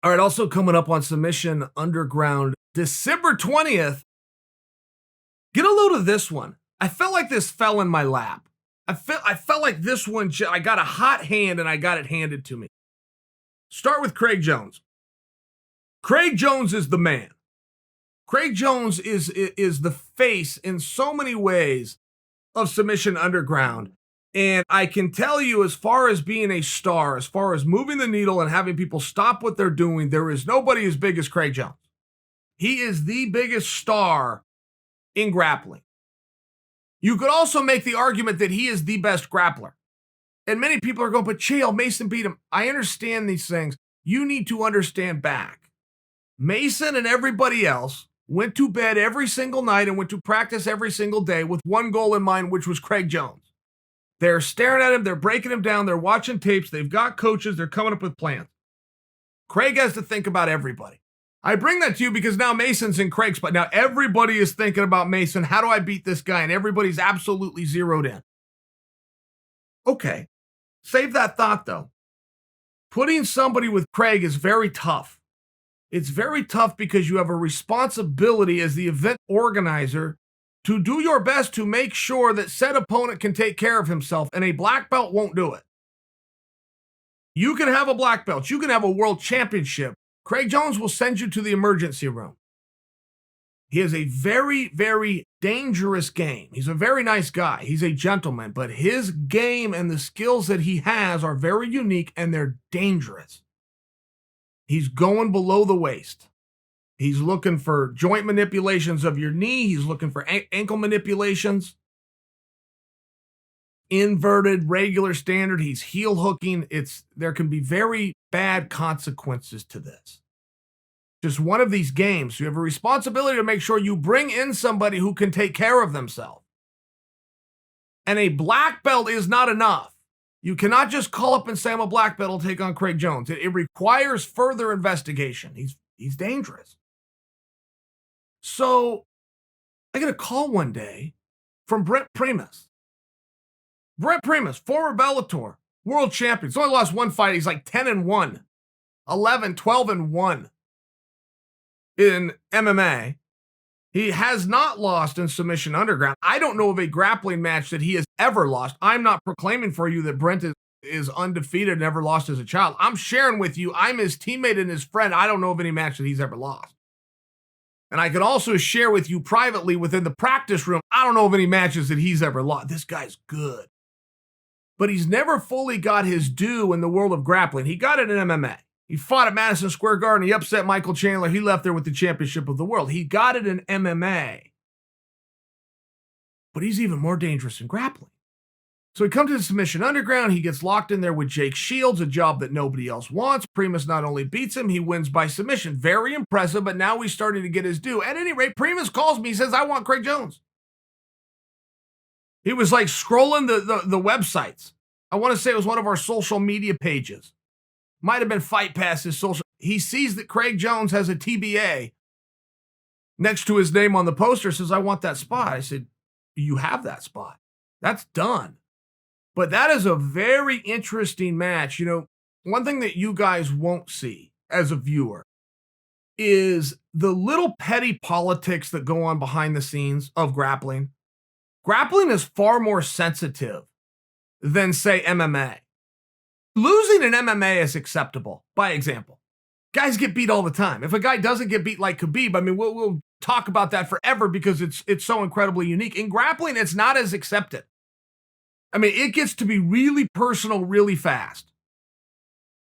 All right, also coming up on Submission Underground, December 20th. Get a load of this one. I felt like this fell in my lap. I felt like this one, I got a hot hand and I got it handed to me. Start with Craig Jones. Craig Jones is the man. Craig Jones is the face in so many ways of Submission Underground. And I can tell you, as far as being a star, as far as moving the needle and having people stop what they're doing, there is nobody as big as Craig Jones. He is the biggest star in grappling. You could also make the argument that he is the best grappler. And many people are going, but Chael, Mason beat him. I understand these things. You need to understand back. Mason and everybody else went to bed every single night and went to practice every single day with one goal in mind, which was Craig Jones. They're staring at him. They're breaking him down. They're watching tapes. They've got coaches. They're coming up with plans. Craig has to think about everybody. I bring that to you because now Mason's in Craig's spot. Now everybody is thinking about Mason. How do I beat this guy? And everybody's absolutely zeroed in. Okay. Save that thought, though. Putting somebody with Craig is very tough. It's very tough because you have a responsibility as the event organizer to do your best to make sure that said opponent can take care of himself, and a black belt won't do it. You can have a black belt. You can have a world championship. Craig Jones will send you to the emergency room. He is a very, very dangerous game. He's a very nice guy. He's a gentleman, but his game and the skills that he has are very unique and they're dangerous. He's going below the waist. He's looking for joint manipulations of your knee. He's looking for ankle manipulations. Inverted, regular, standard. He's heel hooking. There can be very bad consequences to this. Just one of these games. You have a responsibility to make sure you bring in somebody who can take care of themselves. And a black belt is not enough. You cannot just call up and say, I'm a black belt, I'll take on Craig Jones. It requires further investigation. He's dangerous. So I get a call one day from Brent Primus. Brent Primus, former Bellator world champion. He's only lost one fight. He's like 10-1, 11, 12-1 in MMA. He has not lost in Submission Underground. I don't know of a grappling match that he has ever lost. I'm not proclaiming for you that Brent is undefeated, never lost as a child. I'm sharing with you, I'm his teammate and his friend. I don't know of any match that he's ever lost. And I can also share with you privately within the practice room, I don't know of any matches that he's ever lost. This guy's good. But he's never fully got his due in the world of grappling. He got it in MMA. He fought at Madison Square Garden. He upset Michael Chandler. He left there with the championship of the world. He got it in MMA. But he's even more dangerous in grappling. So he comes to the Submission Underground. He gets locked in there with Jake Shields, a job that nobody else wants. Primus not only beats him, he wins by submission. Very impressive, but now he's starting to get his due. At any rate, Primus calls me. He says, I want Craig Jones. He was like scrolling the websites. I want to say it was one of our social media pages. Might have been Fight Pass's social. He sees that Craig Jones has a TBA next to his name on the poster, says, I want that spot. I said, you have that spot. That's done. But that is a very interesting match. You know, one thing that you guys won't see as a viewer is the little petty politics that go on behind the scenes of grappling. Grappling is far more sensitive than, say, MMA. Losing in MMA is acceptable, by example. Guys get beat all the time. If a guy doesn't get beat like Khabib, I mean, we'll talk about that forever because it's so incredibly unique. In grappling, it's not as accepted. I mean, it gets to be really personal really fast.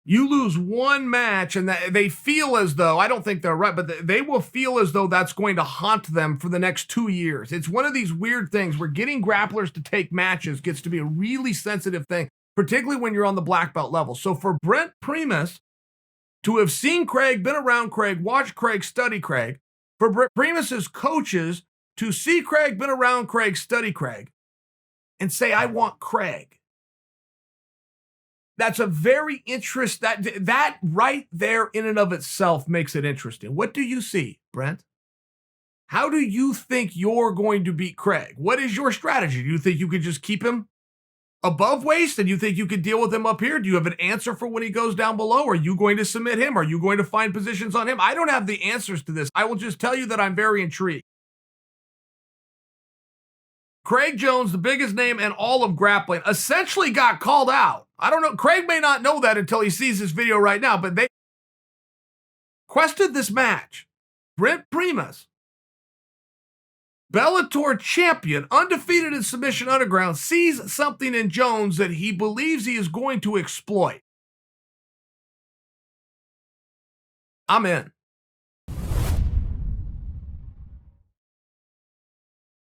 You lose one match and they feel as though, I don't think they're right, but they will feel as though that's going to haunt them for the next 2 years. It's one of these weird things where getting grapplers to take matches gets to be a really sensitive thing, particularly when you're on the black belt level. So for Brent Primus to have seen Craig, been around Craig, watched Craig, study Craig, for Brent Primus's coaches to see Craig, been around Craig, study Craig, and say, I want Craig. That's a very that right there in and of itself makes it interesting. What do you see, Brent? How do you think you're going to beat Craig? What is your strategy? Do you think you could just keep him above waist and you think you can deal with him up here? Do you have an answer for when he goes down below? Are you going to submit him? Are you going to find positions on him? I don't have the answers to this. I will just tell you that I'm very intrigued. Craig Jones, the biggest name in all of grappling, essentially got called out. I don't know. Craig may not know that until he sees this video right now, but they requested this match. Brent Primus, Bellator champion, undefeated in Submission Underground, sees something in Jones that he believes he is going to exploit. I'm in.